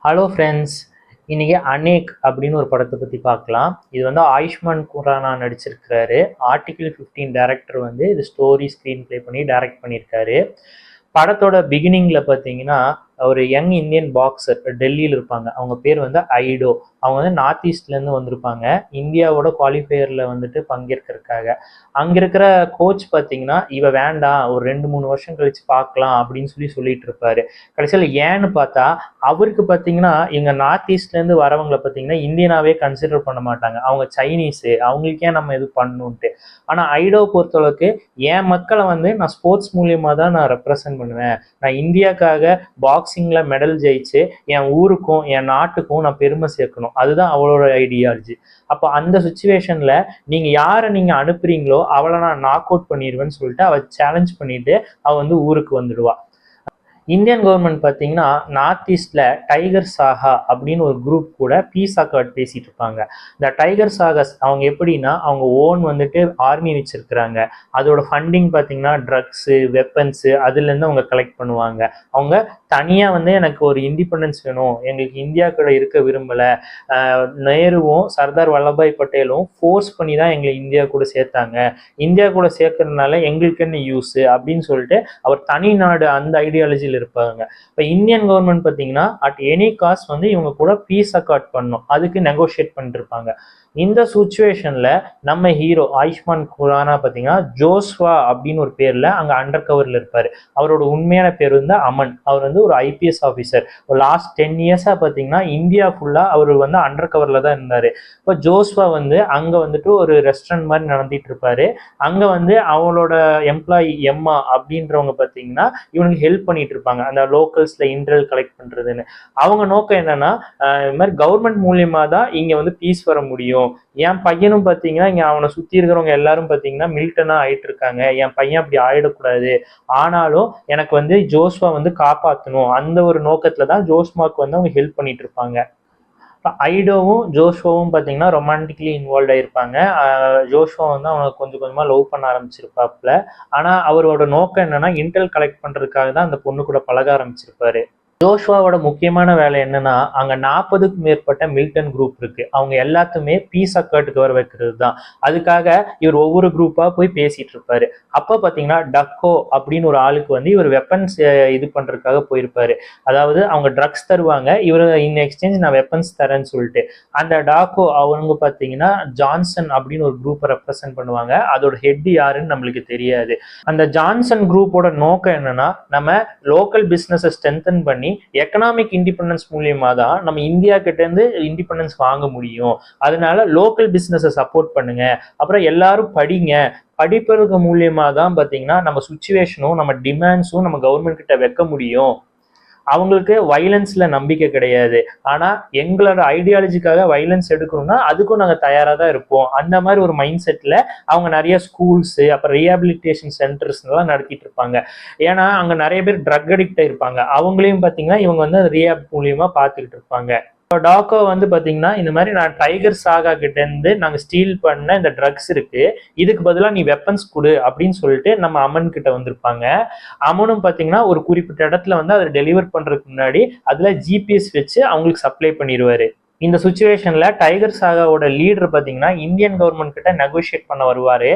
Hello friends, இன்னைக்கு அனேக் அப்படின்னு ஒரு படத்தை பற்றி பார்க்கலாம். இது வந்து ஆயுஷ்மான் குரானா நடிச்சிருக்கிறாரு. ஆர்டிகிள் 15 டைரக்டர் வந்து இது ஸ்டோரி ஸ்க்ரீன் ப்ளே பண்ணி டைரக்ட் பண்ணியிருக்காரு. படத்தோட பிகினிங்கில் பார்த்தீங்கன்னா ஒரு யங் இந்தியன் பாக்ஸர் டெல்லியில் இருப்பாங்க. அவங்க பேர் வந்து ஐடோ. அவங்க வந்து நார்த் ஈஸ்ட்லேருந்து வந்திருப்பாங்க இந்தியாவோட குவாலிஃபையரில் வந்துட்டு பங்கேற்கிறதுக்காக. அங்கே இருக்கிற கோச் பார்த்தீங்கன்னா இவ வேண்டாம், ஒரு 2-3 வருஷம் கழிச்சு பார்க்கலாம் அப்படின்னு சொல்லிட்டு இருப்பாரு. கடைசியில் ஏன்னு பார்த்தா அவருக்கு பார்த்தீங்கன்னா எங்கள் நார்த் ஈஸ்ட்லேருந்து வரவங்களை பார்த்தீங்கன்னா இந்தியனாவே கன்சிடர் பண்ண மாட்டாங்க. அவங்க சைனீஸு, அவங்களுக்கே நம்ம இது பண்ணணுன்ட்டு. ஆனால் ஐடோ பொறுத்தளவுக்கு என் மக்களை வந்து நான் ஸ்போர்ட்ஸ் மூலியமாக தான் நான் ரெப்ரசன்ட் பண்ணுவேன். நான் இந்தியாவுக்காக பாக்ஸிங்ல மெடல் ஜெயிச்சு என் ஊருக்கும் என் நாட்டுக்கும் நான் பெருமை சேர்க்கணும். அதுதான் அவளோட ஐடியாலஜி. அப்போ அந்த சுச்சுவேஷன்ல நீங்க யாரை நீங்க அனுப்புறீங்களோ அவளை நான் நாக் அவுட் பண்ணிடுவேன்னு சொல்லிட்டு அவ சேலஞ்ச் பண்ணிட்டு அவ வந்து ஊருக்கு வந்துடுவா. இந்தியன் கவர்மெண்ட் பார்த்தீங்கன்னா நார்த் ஈஸ்ட்ல டைகர் சாகா அப்படின்னு ஒரு குரூப் கூட பீஸ் அக்கார்ட் பேசிட்டு இருப்பாங்க. இந்த டைகர் சாகஸ் அவங்க எப்படின்னா அவங்க ஓன் வந்துட்டு ஆர்மி வச்சிருக்கிறாங்க. அதோட ஃபண்டிங் பார்த்தீங்கன்னா ட்ரக்ஸு, வெப்பன்ஸு அதுலேருந்து அவங்க கலெக்ட் பண்ணுவாங்க. அவங்க தனியாக வந்து எனக்கு ஒரு இண்டிபெண்டன்ஸ் வேணும், எங்களுக்கு இந்தியா கூட இருக்க விரும்பலை, நேருவும் சர்தார் வல்லபாய் பட்டேலும் ஃபோர்ஸ் பண்ணி தான் எங்களை இந்தியா கூட சேர்த்தாங்க, இந்தியா கூட சேர்க்கறதுனால எங்களுக்கு என்ன யூஸ் அப்படின்னு சொல்லிட்டு அவர் தனி நாடு அந்த ஐடியாலஜி இருப்பாங்க. இப்போ இந்தியன் கவர்மெண்ட் பார்த்தீங்கன்னா அட் எனி காஸ்ட் வந்து இவங்க கூட பீஸ் அக்கார்ட் பண்ணும், அதுக்கு நெகோஷியேட் பண்ணிட்டு இருப்பாங்க. இந்த சுச்சுவேஷன்ல நம்ம ஹீரோ ஆயுஷ்மான் குரானா பார்த்தீங்கன்னா ஜோஸ்வா அப்படின்னு ஒரு பேர்ல அங்க அண்டர் கவர்ல இருப்பாரு. அவரோட உண்மையான பேர் வந்து அமன். அவர் வந்து ஒரு ஐபிஎஸ் ஆஃபீஸர். லாஸ்ட் 10 இயர்ஸா பார்த்தீங்கன்னா இந்தியா ஃபுல்லா அவர் வந்து அண்டர் கவர்ல தான் இருந்தாரு. இப்போ ஜோஸ்வா வந்து அங்க வந்துட்டு ஒரு ரெஸ்டாரண்ட் மாதிரி நடத்திட்டு இருப்பாரு. அங்க வந்து அவளோட எம்ப்ளாயி எம்மா அப்படின்றவங்க பார்த்தீங்கன்னா இவனுக்கு ஹெல்ப் பண்ணிட்டு இருப்பாங்க, அந்த லோக்கல்ஸ்ல இன்டர்வல் கலெக்ட் பண்றதுன்னு. அவங்க நோக்கம் என்னன்னா இது மாதிரி கவர்மெண்ட் மூலியமா தான் இங்க வந்து பீஸ் வர முடியும். என் பையனும் பாத்தீங்கன்னா இங்க அவனை சுத்தி இருக்கிறவங்க எல்லாரும் பாத்தீங்கன்னா மில்டனா ஆயிட்டு இருக்காங்க, என் பையன் அப்படி ஆயிடக்கூடாது, ஆனாலும் எனக்கு வந்து ஜோஸ்வா வந்து காப்பாற்றணும், அந்த ஒரு நோக்கத்துல தான் ஜோஸ்வாக்கு வந்து அவங்க ஹெல்ப் பண்ணிட்டு இருப்பாங்க. ஐடோவும் ஜோஷ்வாவும் பார்த்தீங்கன்னா ரொமான்டிக்லி இன்வால்வ் ஆகிருப்பாங்க. ஜோஷ்வா வந்து அவனுக்கு கொஞ்சம் கொஞ்சமாக லவ் பண்ண ஆரம்பிச்சிருப்பாப்புல. ஆனால் அவரோட நோக்கம் என்னன்னா இன்டெல் கலெக்ட் பண்ணுறதுக்காக தான் அந்த பொண்ணு கூட பழக ஆரம்பிச்சிருப்பாரு. ஜோஷ்வாவோட முக்கியமான வேலை என்னன்னா அங்க 40க்கும் மேற்பட்ட மிலிட்டன் குரூப் இருக்கு, அவங்க எல்லாத்துமே பீஸ் அக்கார்டுக்கு வர வைக்கிறது தான். அதுக்காக இவர் ஒவ்வொரு குரூப்பா போய் பேசிட்டு இருப்பாரு. அப்ப பாத்தீங்கன்னா டக்கோ அப்படின்னு ஒரு ஆளுக்கு வந்து இவர் வெப்பன்ஸ் இது பண்றதுக்காக போயிருப்பாரு. அதாவது அவங்க ட்ரக்ஸ் தருவாங்க, இவர் இன் எக்ஸ்சேஞ்ச் நான் வெப்பன்ஸ் தரேன்னு சொல்லிட்டு. அந்த டாக்கோ அவங்க பாத்தீங்கன்னா ஜான்சன் அப்படின்னு ஒரு குரூப்பை ரெப்ரசென்ட் பண்ணுவாங்க. அதோட ஹெட் யாருன்னு நம்மளுக்கு தெரியாது. அந்த ஜான்சன் குரூப்போட நோக்கம் என்னன்னா நம்ம லோக்கல் பிசினஸை ஸ்ட்ரென்தன் பண்ணி எக்கனாமிக் இண்டிபெண்டன்ஸ் மூலியமா தான் நம்ம இந்தியா கிட்ட இருந்து இண்டிபெண்டன்ஸ் வாங்க முடியும். அதனால லோக்கல் பிசினஸை சப்போர்ட் பண்ணுங்க, அப்புறம் எல்லாரும் படிங்க, படிப்பதற்கு மூலியமா தான் பாத்தீங்கன்னா நம்ம சுச்சுவேஷனும் நம்ம டிமாண்ட்ஸும் நம்ம கவர்மெண்ட் கிட்ட வைக்க முடியும். அவங்களுக்கு வைலன்ஸ்ல நம்பிக்கை கிடையாது, ஆனா எங்களோட ஐடியாலஜிக்காக வைலன்ஸ் எடுக்கணும்னா அதுக்கும் நாங்க தயாரா தான் இருப்போம். அந்த மாதிரி ஒரு மைண்ட் செட்ல அவங்க நிறைய ஸ்கூல்ஸ் அப்புறம் ரீஹாபிலிட்டேஷன் சென்டர்ஸ் எல்லாம் நடத்திட்டு இருப்பாங்க. ஏன்னா அங்க நிறைய பேர் ட்ரக் அடிக்ட் இருப்பாங்க, அவங்களையும் பாத்தீங்கன்னா இவங்க வந்து ரீஹாப் மூலியமா பாத்துக்கிட்டு இருப்பாங்க. டாக்கோ வந்து பாத்தீங்கன்னா இந்த மாதிரி நான் டைகர் சாகா கிட்ட இருந்து நாங்க ஸ்டீல் பண்ண இந்த ட்ரக்ஸ் இருக்கு, இதுக்கு பதிலா நீ வெப்பன்ஸ் கொடு அப்படின்னு சொல்லிட்டு நம்ம அமன் கிட்ட வந்திருப்பாங்க. அமனும் பாத்தீங்கன்னா ஒரு குறிப்பிட்ட இடத்துல வந்து அதை டெலிவர் பண்றதுக்கு முன்னாடி அதுல ஜிபிஎஸ் வச்சு அவங்களுக்கு சப்ளை பண்ணிடுவாரு. இந்த சுச்சுவேஷன்ல டைகர் சாகாவோட லீடர் பாத்தீங்கன்னா இந்தியன் கவர்மெண்ட் கிட்ட நெகோஷியேட் பண்ண வருவாரு.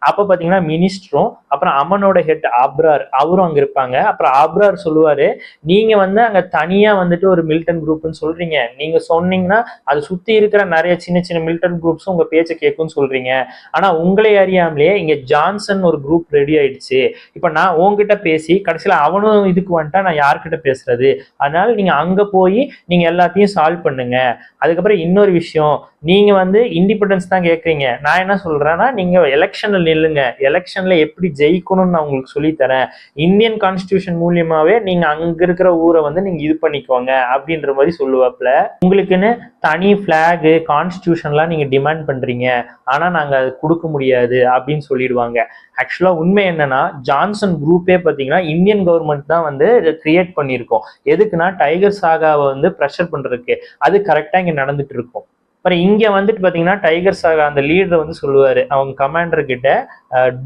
அப்ப பாத்தீங்கன்னா மினிஸ்டரும் அப்புறம் அமனோட ஹெட் ஆப்ரார் அவரும் அங்க இருப்பாங்க. அப்புறம் ஆப்ரார் சொல்லுவாரு, நீங்க வந்து அங்க தனியா வந்துட்டு ஒரு மிலிட்டன் குரூப்னு சொல்றீங்க, நீங்க சொன்னீங்கன்னா அது சுத்தி இருக்கிற நிறைய சின்ன சின்ன மிலிட்டன் குரூப்ஸும் உங்க பேச்சை கேட்கும்னு சொல்றீங்க, ஆனா உங்களை அறியாமலே இங்க ஜான்சன் ஒரு குரூப் ரெடி ஆயிடுச்சு, இப்ப நான் உங்ககிட்ட பேசி கடைசியில அவனும் இதுக்கு வந்துட்டா நான் யார்கிட்ட பேசுறது, அதனால நீங்க அங்க போய் நீங்க எல்லாத்தையும் சால்வ் பண்ணுங்க. அதுக்கப்புறம் இன்னொரு விஷயம், நீங்க வந்து இண்டிபெண்டன்ஸ் தான் கேட்குறீங்க, நான் என்ன சொல்றேன்னா நீங்க எலெக்ஷன்ல நில்லுங்க, எலெக்ஷன்ல எப்படி ஜெயிக்கணும்னு நான் உங்களுக்கு சொல்லித்தரேன், இந்தியன் கான்ஸ்டியூஷன் மூலியமாவே நீங்க அங்க இருக்கிற ஊரை வந்து நீங்க இது பண்ணிக்கோங்க அப்படின்ற மாதிரி சொல்லுவாப்புல. உங்களுக்குன்னு தனி பிளாக் கான்ஸ்டியூஷன்லாம் நீங்க டிமாண்ட் பண்றீங்க, ஆனா நாங்க அது கொடுக்க முடியாது அப்படின்னு சொல்லிடுவாங்க. ஆக்சுவலா உண்மை என்னன்னா ஜான்சன் குரூப்பே பாத்தீங்கன்னா இந்தியன் கவர்மெண்ட் தான் வந்து கிரியேட் பண்ணியிருக்கோம். எதுக்குன்னா டைகர் சாகாவை வந்து ப்ரெஷர் பண்றதுக்கு. அது கரெக்டா இங்க நடந்துட்டு இருக்கும். அப்புறம் இங்க வந்துட்டு பாத்தீங்கன்னா டைகர் சாகா அந்த லீடர் வந்து சொல்லுவாரு அவங்க கமாண்டர் கிட்ட,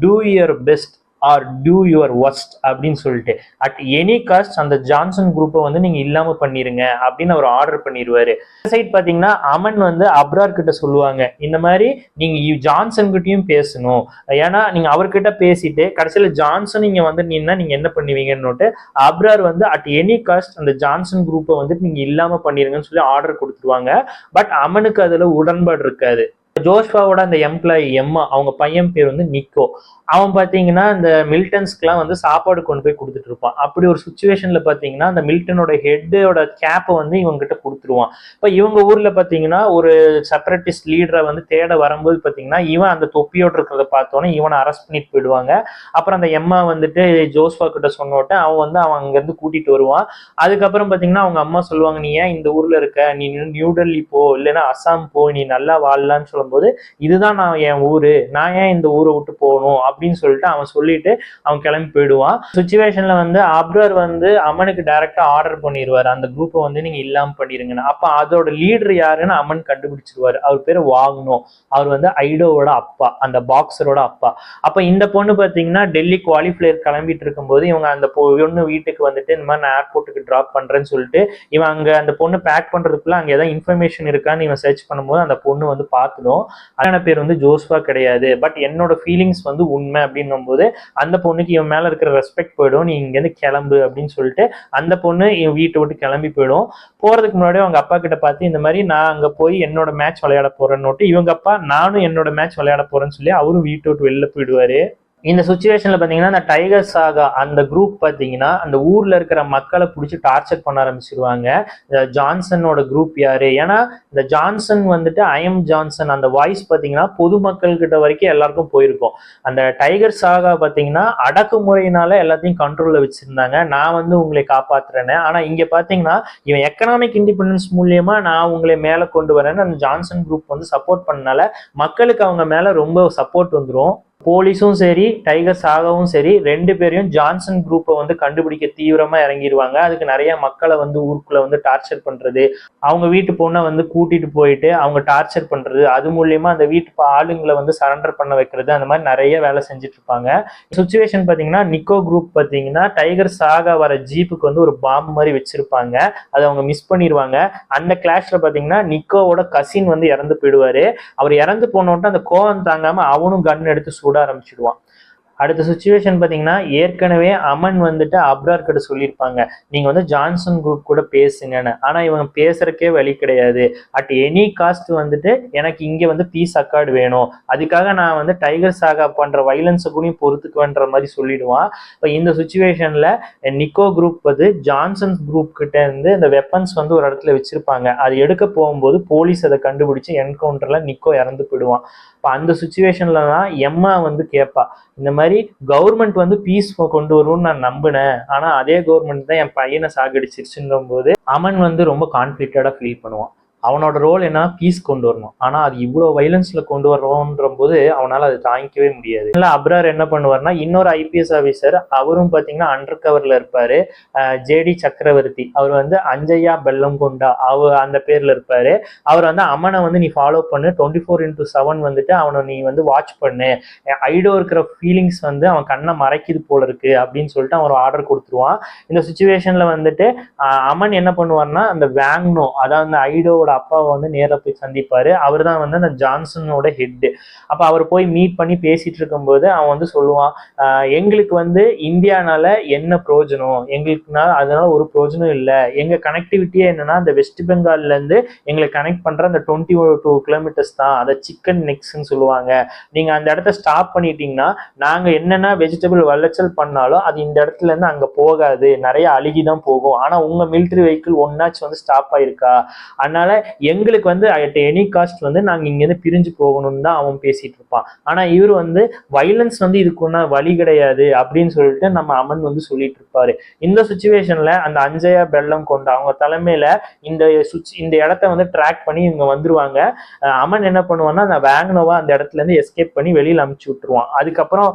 do your best, or do your worst அப்படின்னு சொல்லிட்டு அட் எனி காஸ்ட் அந்த ஜான்சன் குரூப்பை வந்து நீங்க இல்லாம பண்ணிருங்க அப்படின்னு அவர் ஆர்டர் பண்ணிடுவாரு. சைட் பாத்தீங்கன்னா அமன் வந்து அப்ரார் கிட்ட சொல்லுவாங்க, இந்த மாதிரி நீங்க ஜான்சன் கிட்டயும் பேசணும், ஏன்னா நீங்க அவர்கிட்ட பேசிட்டு கடைசியில ஜான்சன் இங்க வந்து நீங்க என்ன பண்ணுவீங்கன்னு அப்ரார் வந்து அட் எனி காஸ்ட் அந்த ஜான்சன் குரூப்பை வந்துட்டு நீங்க இல்லாம பண்ணிருங்கன்னு சொல்லி ஆர்டர் கொடுத்துருவாங்க. பட் அமனுக்கு அதுல உடன்பாடு இருக்காது. ஜோஷ்வாவோட அந்த எம்ப்ளாயி எம்மா, அவங்க பையன் பேர் வந்து நிக்கோ, அவன் பாத்தீங்கன்னா இந்த மில்டன்ஸ்க்குலாம் வந்து சாப்பாடு கொண்டு போய் கொடுத்துட்டு இருப்பான். அப்படி ஒரு சுச்சுவேஷன்ல பாத்தீங்கன்னா அந்த மில்டனோட ஹெட்டோட கேப்பை வந்து இவங்க கிட்ட கொடுத்துருவான். இப்ப இவங்க ஊர்ல பாத்தீங்கன்னா ஒரு செப்பரேட்டிஸ்ட் லீடரை வந்து தேட வரும்போது பாத்தீங்கன்னா இவன் அந்த தொப்பியோடு இருக்கிறத பார்த்தோன்னே இவனை அரெஸ்ட் பண்ணிட்டு போயிடுவாங்க. அப்புறம் அந்த எம்மா வந்துட்டு ஜோஸ்வா கிட்ட சொன்னோட்ட அவன் அங்க இருந்து கூட்டிட்டு வருவான். அதுக்கப்புறம் பாத்தீங்கன்னா அவங்க அம்மா சொல்லுவாங்க, நீ ஏன் இந்த ஊர்ல இருக்க, நீ நியூ டெல்லி போ, இல்லைன்னா அசாம் போ, நீ நல்லா வாழலான்னு சொல்லும்போது இதுதான் நான் என் ஊரு, நான் ஏன் இந்த ஊரை விட்டு போகணும் அப்படின்னு சொல்லிட்டு அவன் சொல்லிட்டு அவன் கிளம்பி போயிடுவான். சுச்சுவேஷன்ல வந்து அப்ரார் வந்து அமனுக்கு டைரக்டா ஆர்டர் பண்ணிடுவாரு, அந்த குரூப்பை வந்து நீங்க இல்லாம பண்ணிருங்கன்னு. அப்ப அதோட லீடர் யாருன்னு அமன் கண்டுபிடிச்சிருவாரு. அவர் பேரு வாங்னோ. அவர் வந்து ஐடோவோட அப்பா, அந்த பாக்ஸரோட அப்பா. அப்ப இந்த பொண்ணு பாத்தீங்கன்னா டெல்லி குவாலிஃபயர் கிளம்பிட்டு இருக்கும்போது இவங்க அந்த பொண்ணு வீட்டுக்கு வந்துட்டு இந்த மாதிரி நான் ஏர்போர்ட்டுக்கு டிராப் பண்றேன்னு சொல்லிட்டு இவன் அங்க அந்த பொண்ணு பேக் பண்றதுக்குள்ள அங்க ஏதாவது இன்ஃபர்மேஷன் இருக்கான்னு இவன் சர்ச் பண்ணும்போது அந்த பொண்ணு வந்து பார்த்துடும். அதனால பேர் வந்து ஜோஸ்வா கிடையாது, பட் என்னோட ஃபீலிங்ஸ் வந்து உண்மை அப்படின்னும் போது அந்த பொண்ணுக்கு இவன் மேல இருக்கிற ரெஸ்பெக்ட் போயிடும். நீ இங்க இருந்து கிளம்பு அப்படின்னு சொல்லிட்டு அந்த பொண்ணு இவன் வீட்டை விட்டு கிளம்பி போயிடும். போறதுக்கு முன்னாடி அவங்க அப்பா கிட்ட பார்த்து இந்த மாதிரி நான் அங்க போய் என்னோட மேட்ச் விளையாட போறேன்னு இவங்க அப்பா நானும் என்னோட மேட்ச் விளையாட போறேன்னு சொல்லி அவரும் வீட்டை விட்டு வெளில போயிடுவாரு. இந்த சுச்சுவேஷன்ல பாத்தீங்கன்னா அந்த டைகர் சாகா அந்த குரூப் பாத்தீங்கன்னா அந்த ஊர்ல இருக்கிற மக்களை பிடிச்சி டார்ச்சர் பண்ண ஆரம்பிச்சிருவாங்க. ஜான்சனோட குரூப் யாரு, ஏன்னா இந்த ஜான்சன் வந்துட்டு ஐ எம் ஜான்சன் அந்த வாய்ஸ் பாத்தீங்கன்னா பொதுமக்கள் கிட்ட வரைக்கும் எல்லாருக்கும் போயிருக்கும். அந்த டைகர் சாகா பாத்தீங்கன்னா அடக்குமுறையினால எல்லாத்தையும் கண்ட்ரோல்ல வச்சிருந்தாங்க, நான் வந்து உங்களை காப்பாத்துறேன்னு. ஆனா இங்க பாத்தீங்கன்னா இவன் எக்கனாமிக் இண்டிபெண்டன்ஸ் மூலியமா நான் உங்களை மேல கொண்டு வரேன்னு அந்த ஜான்சன் குரூப் வந்து சப்போர்ட் பண்ணனால மக்களுக்கு அவங்க மேல ரொம்ப சப்போர்ட் வந்துடும். போலீஸும் சரி டைகர் சாகாவும் சரி ரெண்டு பேரையும் ஜான்சன் குரூப்பை வந்து கண்டுபிடிக்க தீவிரமா இறங்கிடுவாங்க. அதுக்கு நிறைய மக்களை வந்து ஊருக்குள்ள வந்து டார்ச்சர் பண்றது, அவங்க வீட்டு பொண்ணை வந்து கூட்டிட்டு போயிட்டு அவங்க டார்ச்சர் பண்றது, அது மூலியமா அந்த வீட்டு ஆளுங்களை வந்து சரண்டர் பண்ண வைக்கிறது, அந்த மாதிரி நிறைய வேலை செஞ்சுட்டு இருப்பாங்க. சுச்சுவேஷன் பாத்தீங்கன்னா நிக்கோ குரூப் பாத்தீங்கன்னா டைகர் சாகா வர ஜீப்புக்கு வந்து ஒரு பாம்பு மாதிரி வச்சிருப்பாங்க, அதை அவங்க மிஸ் பண்ணிடுவாங்க. அந்த கிளாஷ்ல பாத்தீங்கன்னா நிக்கோவோட கசின் வந்து இறந்து போயிடுவாரு. அவர் இறந்து போனோட்டு அந்த கோவம் தாங்காம அவனும் கன் எடுத்து சுட ஆரம்பிச்சிடுவான். அடுத்த சுச்சுவேஷன் பாத்தீங்கன்னா ஏற்கனவே அமன் வந்துட்டு அப்ரார் கிட்ட சொல்லியிருப்பாங்க, நீங்க வந்து ஜான்சன் குரூப் கூட பேசுங்கன்னு. ஆனா இவங்க பேசுறக்கே வழி கிடையாது. அட் எனி காஸ்ட் வந்துட்டு எனக்கு இங்க வந்து பீஸ் அக்கார்டு வேணும், அதுக்காக நான் வந்து டைகர் சாகா பண்ற வைலன்ஸை கூட பொறுத்துக்குவேன்ற மாதிரி சொல்லிடுவான். இப்போ இந்த சுச்சுவேஷன்ல நிக்கோ குரூப் வந்து ஜான்சன் குரூப் கிட்ட இருந்து இந்த வெப்பன்ஸ் வந்து ஒரு இடத்துல வச்சிருப்பாங்க, அது எடுக்க போகும்போது போலீஸ் அதை கண்டுபிடிச்சு என்கவுண்டர்ல நிக்கோ இறந்து போயிடுவான். இப்போ அந்த சுச்சுவேஷன்ல தான் எம்மா வந்து கேட்பா, இந்த மாதிரி கவர்மெண்ட் வந்து பீஸ் கொண்டு வரும்னு நான் நம்பினேன், ஆனா அதே கவர்மெண்ட் தான் என் பையனை சாகடிச்சிருச்சுன்ற போது அமன் வந்து ரொம்ப கான்ஃபிடென்டா ஃபீல் பண்ணுவான். அவனோட ரோல் என்ன, பீஸ் கொண்டு வரணும். ஆனா அது இவ்வளவு வைலன்ஸ்ல கொண்டு வர்றோன்ற போது அவனால அது தாங்கிக்கவே முடியாது. அப்ரார் என்ன பண்ணுவார்னா இன்னொரு ஐபிஎஸ் ஆபீசர், அவரும் பாத்தீங்கன்னா அண்டர் கவர்ல இருப்பாரு, ஜேடி சக்கரவர்த்தி. அவர் வந்து அஞ்சையா பெல்லம் கொண்டா அந்த பேர்ல இருப்பாரு. அவர் வந்து அமனை வந்து நீ ஃபாலோ பண்ணு, 24x7 வந்துட்டு அவனை நீ வந்து வாட்ச் பண்ணு, ஐடோ இருக்கிற ஃபீலிங்ஸ் வந்து அவன் கண்ணை மறைக்குது போல இருக்கு அப்படின்னு சொல்லிட்டு அவன் ஒரு ஆர்டர் கொடுத்துருவான். இந்த சுச்சுவேஷன்ல வந்துட்டு அமன் என்ன பண்ணுவார்னா அந்த வேங்னோ, அதாவது அந்த ஐடோவோட அப்பாவை வந்து நேரா போய் சந்திப்பாரு. அவர் தான் வந்து அந்த ஜான்சனோட ஹெட். அப்ப அவர் போய் மீட் பண்ணி பேசிட்டு இருக்கும்போது அவன் வந்து சொல்லுவான், எங்களுக்கு வந்து இந்தியானால என்ன பிரயோஜனம், எங்களுக்குனால அதனால ஒரு பிரயோஜனம் இல்லை, எங்க கனெக்டிவிட்டியே என்னன்னா அந்த வெஸ்ட் பெங்கால்ல இருந்து எங்களை கனெக்ட் பண்ற அந்த 22 கிலோமீட்டர்ஸ் தான், அதை சிக்கன் நெக்ஸ்ன்னு சொல்லுவாங்க. நீங்க அந்த இடத்த ஸ்டாப் பண்ணிட்டீங்கன்னா நாங்க என்னென்ன வெஜிடபிள் விளைச்சல் பண்ணாலும் அது இந்த இடத்துல இருந்து அங்க போகாது, நிறைய அழுகிதான் போகும். ஆனா உங்க மிலிட்டரி வெஹிக்கிள் ஒன்னாச்சும் வந்து ஸ்டாப் ஆயிருக்கா, அதனால எங்களுக்கு வந்து அட் எனி காஸ்ட் வந்து நாங்க இங்க இருந்து பிரிஞ்சு போகணும்னு தான் அவன் பேசிட்டு இருப்பான். ஆனா இவர் வந்து வைலன்ஸ் வந்து இதுக்குன்னா வழி கிடையாது அப்படின்னு சொல்லிட்டு நம்ம அமன் வந்து சொல்லிட்டு இருப்பாரு. இந்த சுச்சுவேஷன்ல அந்த அஞ்சையா பெல்லம் கொண்ட அவங்க தலைமையில இந்த இடத்த வந்து ட்ராக் பண்ணி இவங்க வந்துருவாங்க. அமன் என்ன பண்ணுவான்னா அந்த வேங்கனோவா அந்த இடத்துல இருந்து எஸ்கேப் பண்ணி வெளியில அமுச்சு விட்டுருவான். அதுக்கப்புறம்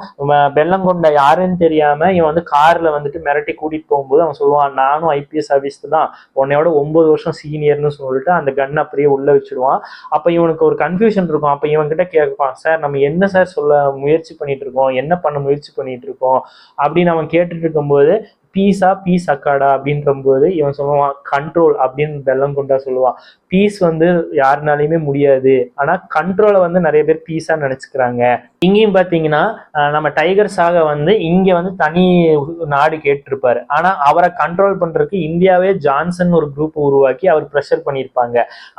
பெல்லம் கொண்ட யாருன்னு தெரியாம இவன் வந்து கார்ல வந்துட்டு மிரட்டி கூட்டிட்டு போகும்போது அவன் சொல்லுவான், நானும் ஐபிஎஸ் ஆபீஸ் தான், உன்னையோட 9 வருஷம் சீனியர்னு சொல்லிட்டு அந்த கன் அப்படியே உள்ள வச்சிருவான். அப்ப இவனுக்கு ஒரு கன்ஃபியூஷன் இருக்கும். அப்ப இவன் கிட்ட கேட்பான், சார் நம்ம என்ன சார் சொல்ல முயற்சி பண்ணிட்டு இருக்கோம், என்ன பண்ண முயற்சி பண்ணிட்டு இருக்கோம் அப்படின்னு அவன் கேட்டுட்டு இருக்கும்போது, பீஸ் அக்காடா அப்படின்ற போது இவன் சொல்லுவான் கண்ட்ரோல் அப்படின்னு வெள்ளம் கொண்டா சொல்லுவான். பீஸ் வந்து யாருனாலையுமே முடியாது, ஆனா கண்ட்ரோலை வந்து நிறைய பேர் பீஸா நினைச்சுக்கிறாங்க. இங்கேயும் பாத்தீங்கன்னா நம்ம டைகர் சாகா வந்து இங்க வந்து தனி நாடு கேட்டிருப்பாரு, ஆனா அவரை கண்ட்ரோல் பண்றதுக்கு இந்தியாவே ஜான்சன் ஒரு குரூப் உருவாக்கி அவர் ப்ரெஷர் பண்ணியிருப்பாங்க.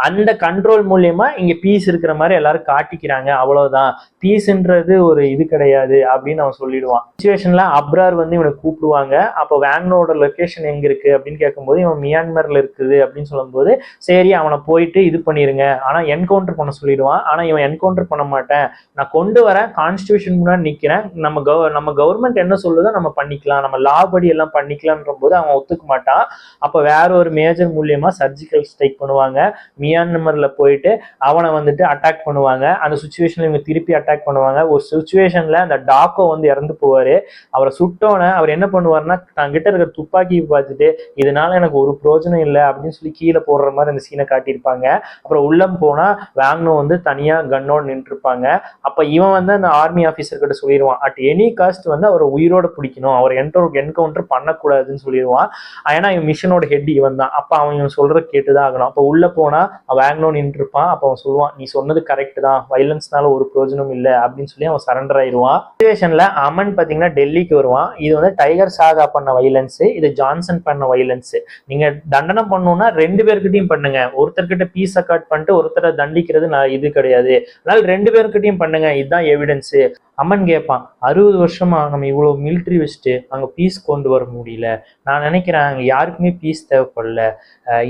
அந்த கண்ட்ரோல் மூலியமா இங்க பீஸ் இருக்கிற மாதிரி எல்லாரும் காட்டிக்கிறாங்க, அவ்வளவுதான். பீஸ்ன்றது ஒரு இது கிடையாது அப்படின்னு அவன் சொல்லிடுவான். சுச்சுவேஷன்ல அப்ரார் வந்து இவனை கூப்பிடுவாங்க. அப்போ வேங்கனோட லொகேஷன் எங்க இருக்கு அப்படின்னு கேட்கும்போது இவன் மியான்மர்ல இருக்குது அப்படின்னு சொல்லும்போது, சரி அவனை போயிட்டு இது பண்ணிருங்க, ஆனா என்கவுண்டர் பண்ண சொல்லிடுவான். ஆனா இவன் என்கவுண்டர் பண்ண மாட்டேன், நான் கொண்டு வரேன், கான்ஸ்டியூஷன் முன்னாடி நிக்கிறேன், நம்ம கவர்மெண்ட் என்ன சொல்லுதோ நம்ம பண்ணிக்கலாம், நம்ம லா படி எல்லாம் பண்ணிக்கலாம்ன்ற போது அவன் ஒத்துக்க மாட்டான். அப்ப வேற ஒரு மேஜர் மூலியமா சர்ஜிக்கல் ஸ்ட்ரைக் பண்ணுவாங்க. மியான்மர்ல போயிட்டு அவனை வந்துட்டு அட்டாக் பண்ணுவாங்க. அந்த சுச்சுவேஷன்ல இவங்க திருப்பி அட்டாக் பண்ணுவாங்க. ஒரு சுச்சுவேஷன்ல அந்த டாக்கோ வந்து இறந்து போவாரு. அவரை சுட்டோன்னே அவர் என்ன பண்ணுவாருன்னா, தான் கிட்ட இருக்கிற துப்பாக்கி பார்த்துட்டு இதனால எனக்கு ஒரு பிரோஜனம் இல்லை அப்படின்னு சொல்லி கீழே போடுற மாதிரி அந்த சீனை காட்டியிருப்பாங்க. அப்புறம் உள்ளம் போனா வேங்கனோ வந்து தனியா கன்னோடு நின்று இருப்பாங்க. அப்ப இவன் வந்து அந்த ஆர்மி ஆபீசர் கிட்ட சொல்லிடுவான், அட் எனி காஸ்ட் வந்து அவரை உயிரோட பிடிக்கணும், அவர் என்கவுண்டர் பண்ணக்கூடாதுன்னு சொல்லிடுவான். ஏன்னா இவன் மிஷனோட ஹெட் இவன் தான். அப்ப அவன் இவன் சொல்ற கேட்டுதான் ஆகணும். அப்ப உள்ள போனா வேங்கனோ நின்று இருப்பான். அப்ப அவன் சொல்லுவான், நீ சொன்னது கரெக்ட் தான், வைலன்ஸ்னால ஒரு பிரயோஜனம் இல்லை அப்படின்னு சொல்லி அவன் சரண்டர் ஆயிடுவான். சிச்சுவேஷன்ல அமன் பாத்தீங்கன்னா டெல்லிக்கு வருவான். இது வந்து டைகர் சாகா பண்ண வைலன்ஸ், இது ஜான்சன் பண்ண வைலன்ஸ். நீங்க தண்டனை பண்ணணும்னா 2 பேர்கிட்டையும் பண்ணுங்க, ஒருத்தர்கிட்ட பீஸ் அக்கார்ட் பண்ணிட்டு ஒருத்தரை தண்டிக்கிறது இது கிடையாது, அதனால 2 பேர்கிட்டையும் பண்ணுங்க, இதுதான் எவிடன்ஸ். அம்மன் கேட்பான், 60 வருஷமா நம்ம இவ்வளவு மிலிட்ரி வச்சுட்டு அங்க பீஸ் கொண்டு வர முடியல, நான் நினைக்கிறேன் அங்க யாருக்குமே பீஸ் தேவைப்படல,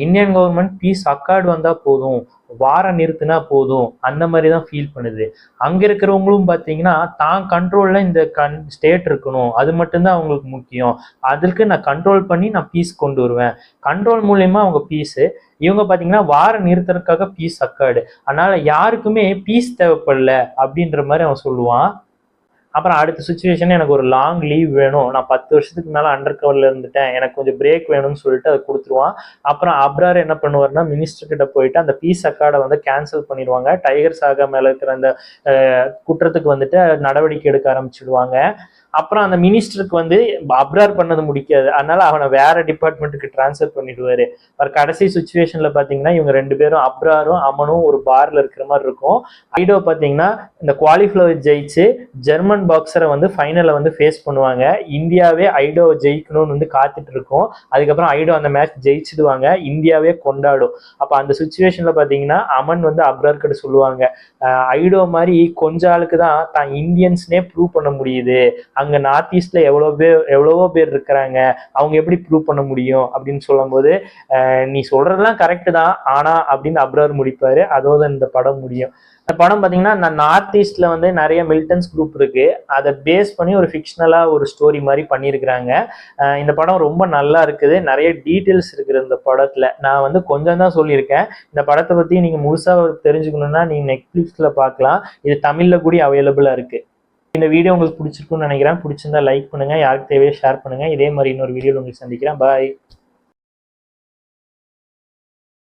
இந்தியன் கவர்மெண்ட் பீஸ் அக்கார்டு வந்தா போதும், வார நிறுத்தினா போதும், அந்த மாதிரி தான் ஃபீல் பண்ணுது. அங்க இருக்கிறவங்களும் பார்த்தீங்கன்னா தான் கண்ட்ரோல்ல இந்த ஸ்டேட் இருக்கணும், அது மட்டும்தான் அவங்களுக்கு முக்கியம், அதுக்கு நான் கண்ட்ரோல் பண்ணி நான் பீஸ் கொண்டு வருவேன், கண்ட்ரோல் மூலயமா அவங்க பீஸு. இவங்க பார்த்தீங்கன்னா வார நிறுத்துறதுக்காக பீஸ் அக்கார்டு, அதனால யாருக்குமே பீஸ் தேவைப்படல அப்படின்ற மாதிரி அவன் சொல்லுவான். அப்புறம் அடுத்த சுச்சுவேஷன், எனக்கு ஒரு லாங் லீவ் வேணும், நான் 10 வருஷத்துக்கு மேலே அண்டர் கவர்ல இருந்துட்டேன், எனக்கு கொஞ்சம் பிரேக் வேணும்னு சொல்லிட்டு அதை கொடுத்துருவான். அப்புறம் அப்ரார் என்ன பண்ணுவார்னா மினிஸ்டர் கிட்ட போயிட்டு அந்த பீஸ் அக்கார்டை வந்து கேன்சல் பண்ணிடுவாங்க. டைகர் சாகா மேல இருக்கிற அந்த குற்றத்துக்கு வந்துட்டு நடவடிக்கை எடுக்க ஆரம்பிச்சிடுவாங்க. அப்புறம் அந்த மினிஸ்டருக்கு வந்து அப்ரார் பண்ணது முடிக்காது, அதனால அவனை வேற டிபார்ட்மெண்ட்டுக்கு டிரான்ஸ்ஃபர் பண்ணிடுவாரு. கடைசி சுச்சுவேஷன்ல பாத்தீங்கன்னா இவங்க 2 பேரும் அப்ராரும் அமனும் ஒரு பார்ல இருக்கிற மாதிரி இருக்கும். ஐடோ பாத்தீங்கன்னா இந்த குவாலிஃபயர் ஜெயிச்சு ஜெர்மன் பாக்ஸரை வந்து ஃபைனல்ல வந்து ஃபேஸ் பண்ணுவாங்க. இந்தியாவே ஐடோவை ஜெயிக்கணும்னு வந்து காத்துட்டு இருக்கும். அதுக்கப்புறம் ஐடோ அந்த மேட்ச் ஜெயிச்சிடுவாங்க, இந்தியாவே கொண்டாடும். அப்ப அந்த சுச்சுவேஷன்ல பாத்தீங்கன்னா அமன் வந்து அப்ரார் கிட்ட சொல்லுவாங்க, ஐடோ மாதிரி கொஞ்ச ஆளுக்கு தான் இந்தியன்ஸ்னே ப்ரூவ் பண்ண முடியுது, அங்க நார்த் ஈஸ்ட்ல எவ்வளவோ பேர் இருக்கிறாங்க, அவங்க எப்படி ப்ரூவ் பண்ண முடியும் அப்படின்னு சொல்லும் போது, நீ சொல்றதெல்லாம் கரெக்ட் தான் ஆனா அப்படின்னு அப்ரார் முடிப்பாரு. அதோட இந்த படம் முடியும். இந்த படம் பார்த்தீங்கன்னா நார்த் ஈஸ்ட்ல வந்து நிறைய மிலிட்டன்ஸ் குரூப் இருக்கு, அதை பேஸ் பண்ணி ஒரு ஃபிக்ஷனலா ஒரு ஸ்டோரி மாதிரி பண்ணியிருக்கிறாங்க. இந்த படம் ரொம்ப நல்லா இருக்குது, நிறைய டீட்டெயில்ஸ் இருக்குது இந்த படத்துல. நான் வந்து கொஞ்சம் தான் சொல்லியிருக்கேன். இந்த படத்தை பத்தி நீங்க முழுசா தெரிஞ்சுக்கணும்னா நீங்க நெட்ஃபிளிக்ஸ்ல பார்க்கலாம், இது தமிழ்ல கூட அவைலபிளா இருக்கு. இந்த வீடியோ உங்களுக்கு பிடிச்சிருக்குன்னு நினைக்கிறேன். பிடிச்சிருந்தா லைக் பண்ணுங்க, யாருக்கு தேவையோ ஷேர் பண்ணுங்க. இதே மாதிரி இன்னொரு வீடியோவில் உங்களுக்கு சந்திக்கிறேன். பாய்.